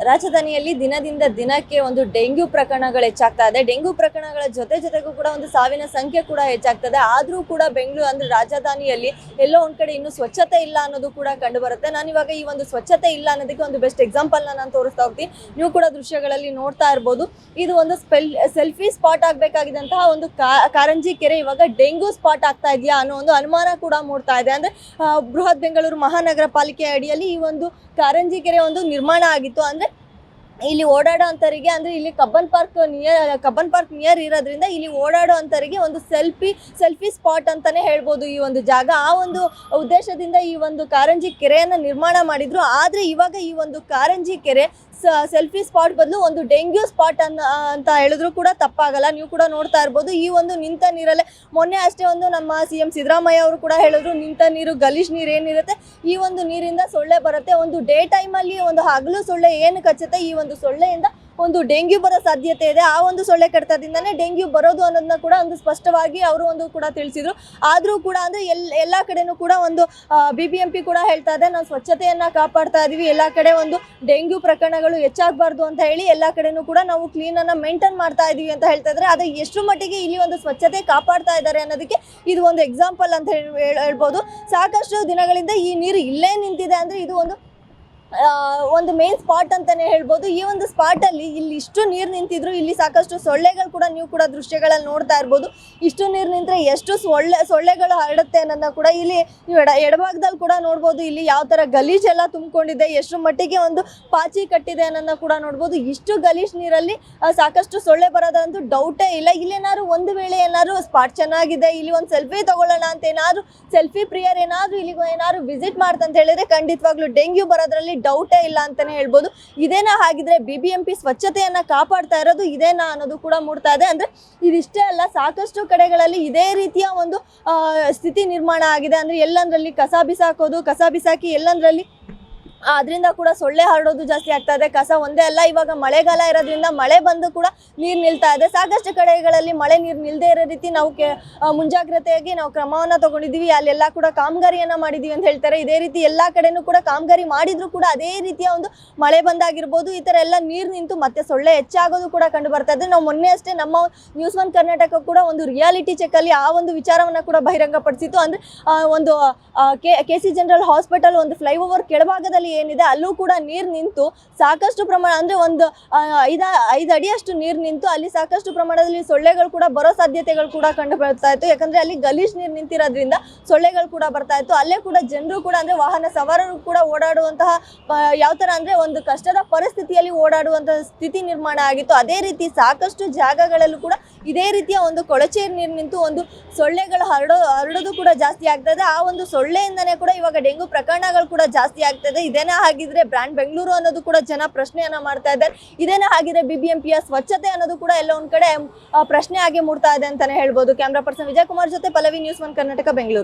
ರಾಜಧಾನಿಯಲ್ಲಿ ದಿನದಿಂದ ದಿನಕ್ಕೆ ಒಂದು ಡೆಂಗ್ಯೂ ಪ್ರಕರಣಗಳು ಹೆಚ್ಚಾಗ್ತಾ ಇದೆ. ಡೆಂಗ್ಯೂ ಪ್ರಕರಣಗಳ ಜೊತೆಗೂ ಕೂಡ ಒಂದು ಸಾವಿನ ಸಂಖ್ಯೆ ಕೂಡ ಹೆಚ್ಚಾಗ್ತದೆ. ಆದರೂ ಕೂಡ ಬೆಂಗಳೂರು ಅಂದ್ರೆ ರಾಜಧಾನಿಯಲ್ಲಿ ಎಲ್ಲೋ ಒಂದ್ ಕಡೆ ಇನ್ನು ಸ್ವಚ್ಛತೆ ಇಲ್ಲ ಅನ್ನೋದು ಕೂಡ ಕಂಡು ಬರುತ್ತೆ. ನಾನು ಇವಾಗ ಈ ಒಂದು ಸ್ವಚ್ಛತೆ ಇಲ್ಲ ಅನ್ನೋದಕ್ಕೆ ಒಂದು ಬೆಸ್ಟ್ ಎಕ್ಸಾಂಪಲ್ ನಾನು ತೋರಿಸ್ತಾ ಹೋಗ್ತೀನಿ. ನೀವು ಕೂಡ ದೃಶ್ಯಗಳಲ್ಲಿ ನೋಡ್ತಾ ಇರ್ಬೋದು. ಇದು ಒಂದು ಸೆಲ್ಫಿ ಸ್ಪಾಟ್ ಆಗ್ಬೇಕಾಗಿದ್ದಂತಹ ಒಂದು ಕಾರಂಜಿ ಕೆರೆ ಇವಾಗ ಡೆಂಗ್ಯೂ ಸ್ಪಾಟ್ ಆಗ್ತಾ ಇದೆಯಾ ಅನ್ನೋ ಒಂದು ಅನುಮಾನ ಕೂಡ ಮೂಡ್ತಾ ಇದೆ. ಅಂದ್ರೆ ಬೃಹತ್ ಬೆಂಗಳೂರು ಮಹಾನಗರ ಪಾಲಿಕೆ ಅಡಿಯಲ್ಲಿ ಈ ಒಂದು ಕಾರಂಜಿ ಕೆರೆ ಒಂದು ನಿರ್ಮಾಣ ಆಗಿತ್ತು. ಅಂದ್ರೆ ಇಲ್ಲಿ ಓಡಾಡೋ ಅಂತರಿಗೆ ಅಂದ್ರೆ ಇಲ್ಲಿ ಕಬ್ಬನ್ ಪಾರ್ಕ್ ನಿಯರ್ ಇರೋದ್ರಿಂದ ಇಲ್ಲಿ ಓಡಾಡೋ ಅಂತರಿಗೆ ಒಂದು ಸೆಲ್ಫಿ ಸ್ಪಾಟ್ ಅಂತಾನೆ ಹೇಳ್ಬೋದು ಈ ಒಂದು ಜಾಗ. ಆ ಒಂದು ಉದ್ದೇಶದಿಂದ ಈ ಒಂದು ಕಾರಂಜಿ ಕೆರೆಯನ್ನ ನಿರ್ಮಾಣ ಮಾಡಿದ್ರು. ಆದ್ರೆ ಇವಾಗ ಈ ಒಂದು ಕಾರಂಜಿ ಕೆರೆ ಸೆಲ್ಫಿ ಸ್ಪಾಟ್ ಬದಲು ಒಂದು ಡೆಂಗ್ಯೂ ಸ್ಪಾಟ್ ಅಂತ ಹೇಳಿದ್ರು ಕೂಡ ತಪ್ಪಾಗಲ್ಲ. ನೀವು ಕೂಡ ನೋಡ್ತಾ ಇರ್ಬೋದು. ಈ ಒಂದು ನಿಂತ ನೀರಲ್ಲೇ ಮೊನ್ನೆ ಅಷ್ಟೇ ಒಂದು ನಮ್ಮ CM ಸಿದ್ದರಾಮಯ್ಯ ಅವರು ಕೂಡ ಹೇಳಿದ್ರು, ನಿಂತ ನೀರು ಗಲೀಜ್ ನೀರು ಏನಿರುತ್ತೆ ಈ ಒಂದು ನೀರಿಂದ ಸೊಳ್ಳೆ ಬರುತ್ತೆ. ಒಂದು ಡೇ ಟೈಮಲ್ಲಿ ಒಂದು ಹಗಲು ಸೊಳ್ಳೆ ಏನು ಕಚ್ಚುತ್ತೆ, ಈ ಒಂದು ಸೊಳ್ಳೆಯಿಂದ ಒಂದು ಡೆಂಗ್ಯೂ ಬರೋ ಸಾಧ್ಯತೆ ಇದೆ. ಆ ಒಂದು ಸೊಳ್ಳೆ ಕಡಿತದಿಂದಾನೇ ಡೆಂಗ್ಯೂ ಬರೋದು ಅನ್ನೋದನ್ನ ಕೂಡ ಒಂದು ಸ್ಪಷ್ಟವಾಗಿ ಅವರು ಒಂದು ಕೂಡ ತಿಳಿಸಿದ್ರು. ಆದರೂ ಕೂಡ ಅಂದ್ರೆ ಎಲ್ಲ ಕಡೆನೂ ಕೂಡ ಒಂದು BBMP ಕೂಡ ಹೇಳ್ತಾ ಇದೆ, ನಾವು ಸ್ವಚ್ಛತೆಯನ್ನ ಕಾಪಾಡ್ತಾ ಇದೀವಿ, ಎಲ್ಲ ಕಡೆ ಒಂದು ಡೆಂಗ್ಯೂ ಪ್ರಕರಣಗಳು ಹೆಚ್ಚಾಗಬಾರ್ದು ಅಂತ ಹೇಳಿ ಎಲ್ಲ ಕಡೆನೂ ಕೂಡ ನಾವು ಕ್ಲೀನ್ ಅನ್ನ ಮೇಂಟೈನ್ ಮಾಡ್ತಾ ಇದೀವಿ ಅಂತ ಹೇಳ್ತಾ ಇದ್ದಾರೆ. ಆದರೆ ಎಷ್ಟು ಮಟ್ಟಿಗೆ ಇಲ್ಲಿ ಒಂದು ಸ್ವಚ್ಛತೆ ಕಾಪಾಡ್ತಾ ಇದ್ದಾರೆ ಅನ್ನೋದಕ್ಕೆ ಇದು ಒಂದು ಎಕ್ಸಾಂಪಲ್ ಅಂತ ಹೇಳ್ಬೋದು. ಸಾಕಷ್ಟು ದಿನಗಳಿಂದ ಈ ನೀರು ಇಲ್ಲೇ ನಿಂತಿದೆ. ಅಂದ್ರೆ ಇದು ಒಂದು ಮೇನ್ ಸ್ಪಾಟ್ ಅಂತಾನೆ ಹೇಳ್ಬೋದು. ಈ ಒಂದು ಸ್ಪಾಟ್ ಅಲ್ಲಿ ಇಲ್ಲಿ ಇಷ್ಟು ನೀರು ನಿಂತಿದ್ರು, ಇಲ್ಲಿ ಸಾಕಷ್ಟು ಸೊಳ್ಳೆಗಳು ಕೂಡ ನೀವು ಕೂಡ ದೃಶ್ಯಗಳಲ್ಲಿ ನೋಡ್ತಾ ಇರ್ಬೋದು. ಇಷ್ಟು ನೀರು ನಿಂತ್ರೆ ಎಷ್ಟು ಸೊಳ್ಳೆಗಳು ಹರಡುತ್ತೆ ಅನ್ನೋದನ್ನ ಕೂಡ ಇಲ್ಲಿ ನೀವು ಎಡಭಾಗದಲ್ಲಿ ಕೂಡ ನೋಡ್ಬೋದು. ಇಲ್ಲಿ ಯಾವ ತರ ಗಲೀಜ್ ಎಲ್ಲ ತುಂಬಿಕೊಂಡಿದೆ, ಎಷ್ಟು ಮಟ್ಟಿಗೆ ಒಂದು ಪಾಚಿ ಕಟ್ಟಿದೆ ಅನ್ನೋದನ್ನ ಕೂಡ ನೋಡ್ಬೋದು. ಇಷ್ಟು ಗಲೀಜ್ ನೀರಲ್ಲಿ ಸಾಕಷ್ಟು ಸೊಳ್ಳೆ ಬರೋದಂತೂ ಡೌಟೇ ಇಲ್ಲ. ಇಲ್ಲೇನಾದ್ರು ಒಂದು ವೇಳೆ ಏನಾದ್ರು ಸ್ಪಾಟ್ ಚೆನ್ನಾಗಿದೆ, ಇಲ್ಲಿ ಒಂದು ಸೆಲ್ಫಿ ತಗೊಳ್ಳೋಣ ಅಂತ ಏನಾದ್ರು ಸೆಲ್ಫಿ ಪ್ರಿಯರ್ ಏನಾದ್ರು ಇಲ್ಲಿಗೆ ಏನಾದ್ರು ವಿಸಿಟ್ ಮಾಡ್ತಂತ ಹೇಳಿದ್ರೆ ಖಂಡಿತವಾಗ್ಲೂ ಡೆಂಗ್ಯೂ ಬರೋದ್ರಲ್ಲಿ ಡೌಟೇ ಇಲ್ಲ ಅಂತಾನೆ ಹೇಳ್ಬೋದು. ಇದೇನಾ ಹಾಗಿದ್ರೆ BBMP ಸ್ವಚ್ಛತೆಯನ್ನ ಕಾಪಾಡ್ತಾ ಇರೋದು ಇದೇನಾ ಅನ್ನೋದು ಕೂಡ ಮೂಡ್ತಾ ಇದೆ. ಅಂದ್ರೆ ಇದಿಷ್ಟೇ ಅಲ್ಲ, ಸಾಕಷ್ಟು ಕಡೆಗಳಲ್ಲಿ ಇದೇ ರೀತಿಯ ಒಂದು ಸ್ಥಿತಿ ನಿರ್ಮಾಣ ಆಗಿದೆ. ಅಂದ್ರೆ ಎಲ್ಲಂದ್ರಲ್ಲಿ ಕಸ ಬಿಸಾಕಿ ಎಲ್ಲಂದ್ರಲ್ಲಿ ಅದರಿಂದ ಕೂಡ ಸೊಳ್ಳೆ ಹರಡೋದು ಜಾಸ್ತಿ ಆಗ್ತಾ ಇದೆ. ಕಸ ಒಂದೇ ಅಲ್ಲ, ಇವಾಗ ಮಳೆಗಾಲ ಇರೋದ್ರಿಂದ ಮಳೆ ಬಂದು ಕೂಡ ನೀರು ನಿಲ್ತಾ ಇದೆ. ಸಾಕಷ್ಟು ಕಡೆಗಳಲ್ಲಿ ಮಳೆ ನೀರು ನಿಲ್ದೇ ಇರೋ ರೀತಿ ನಾವು ಮುಂಜಾಗ್ರತೆಯಾಗಿ ನಾವು ಕ್ರಮವನ್ನ ತಗೊಂಡಿದ್ದೀವಿ. ಅಲ್ಲೆಲ್ಲ ಕೂಡ ಕಾಮಗಾರಿಯನ್ನ ಮಾಡಿದೀವಿ ಅಂತ ಹೇಳ್ತಾರೆ. ಇದೇ ರೀತಿ ಎಲ್ಲಾ ಕಡೆನೂ ಕೂಡ ಕಾಮಗಾರಿ ಮಾಡಿದ್ರು ಕೂಡ ಅದೇ ರೀತಿಯ ಒಂದು ಮಳೆ ಬಂದಾಗಿರ್ಬೋದು, ಈ ತರ ಎಲ್ಲ ನೀರು ನಿಂತು ಮತ್ತೆ ಸೊಳ್ಳೆ ಹೆಚ್ಚಾಗೋದು ಕೂಡ ಕಂಡು ಬರ್ತಾ ಇದೆ. ನಾವು ಮೊನ್ನೆ ಅಷ್ಟೇ ನಮ್ಮ ನ್ಯೂಸ್ 1 ಕರ್ನಾಟಕ ಕೂಡ ಒಂದು ರಿಯಾಲಿಟಿ ಚೆಕ್ ಅಲ್ಲಿ ಆ ಒಂದು ವಿಚಾರವನ್ನ ಕೂಡ ಬಹಿರಂಗಪಡಿಸಿತ್ತು. ಅಂದ್ರೆ ಒಂದು KC ಜನರಲ್ ಹಾಸ್ಪಿಟಲ್ ಒಂದು ಫ್ಲೈಓವರ್ ಕೆಳಭಾಗದಲ್ಲಿ ಏನಿದೆ ಅಲ್ಲೂ ಕೂಡ ನೀರು ನಿಂತು ಸಾಕಷ್ಟು ಪ್ರಮಾಣ ಅಂದ್ರೆ ಒಂದು 5 ಅಡಿಯಷ್ಟು ನೀರು ನಿಂತು ಅಲ್ಲಿ ಸಾಕಷ್ಟು ಪ್ರಮಾಣದಲ್ಲಿ ಸೊಳ್ಳೆಗಳು ಕೂಡ ಬರೋ ಸಾಧ್ಯತೆಗಳು ಕೂಡ ಕಂಡು ಬರ್ತಾ ಇತ್ತು. ಯಾಕಂದ್ರೆ ಅಲ್ಲಿ ಗಲೀಜ್ ನೀರು ನಿಂತಿರೋದ್ರಿಂದ ಸೊಳ್ಳೆಗಳು ಕೂಡ ಬರ್ತಾ ಇತ್ತು. ಅಲ್ಲೇ ಕೂಡ ಜನರು ಕೂಡ ಅಂದ್ರೆ ವಾಹನ ಸವಾರರು ಕೂಡ ಓಡಾಡುವಂತಹ ಯಾವ ತರ ಅಂದ್ರೆ ಒಂದು ಕಷ್ಟದ ಪರಿಸ್ಥಿತಿಯಲ್ಲಿ ಓಡಾಡುವಂತಹ ಸ್ಥಿತಿ ನಿರ್ಮಾಣ ಆಗಿತ್ತು. ಅದೇ ರೀತಿ ಸಾಕಷ್ಟು ಜಾಗಗಳಲ್ಲೂ ಕೂಡ ಇದೇ ರೀತಿಯ ಒಂದು ಕೊಳಚೆ ನೀರು ನಿಂತು ಒಂದು ಸೊಳ್ಳೆಗಳು ಹರಡೋದು ಕೂಡ ಜಾಸ್ತಿ ಆಗ್ತದೆ. ಆ ಒಂದು ಸೊಳ್ಳೆಯಿಂದನೇ ಕೂಡ ಇವಾಗ ಡೆಂಗು ಪ್ರಕರಣಗಳು ಕೂಡ ಜಾಸ್ತಿ ಆಗ್ತದೆ. ಇದೇನಾ ಹಾಗಿದ್ರೆ ಬ್ರ್ಯಾಂಡ್ ಬೆಂಗಳೂರು ಅನ್ನೋದು ಕೂಡ ಜನ ಪ್ರಶ್ನೆಯನ್ನ ಮಾಡ್ತಾ ಇದ್ದಾರೆ. ಇದೇನಾ ಹಾಗಿದ್ರೆ BBMPಯ ಸ್ವಚ್ಛತೆ ಅನ್ನೋದು ಕೂಡ ಎಲ್ಲ ಒಂದ್ ಕಡೆ ಪ್ರಶ್ನೆ ಆಗಿ ಮೂಡ್ತಾ ಇದೆ ಅಂತಾನೆ ಹೇಳ್ಬೋದು. ಕ್ಯಾಮ್ರಾ ಪರ್ಸನ್ ವಿಜಯ್ ಕುಮಾರ್ ಜೊತೆ ಪಲ್ಲವಿ, ನ್ಯೂಸ್ 1 ಕರ್ನಾಟಕ, ಬೆಂಗಳೂರು.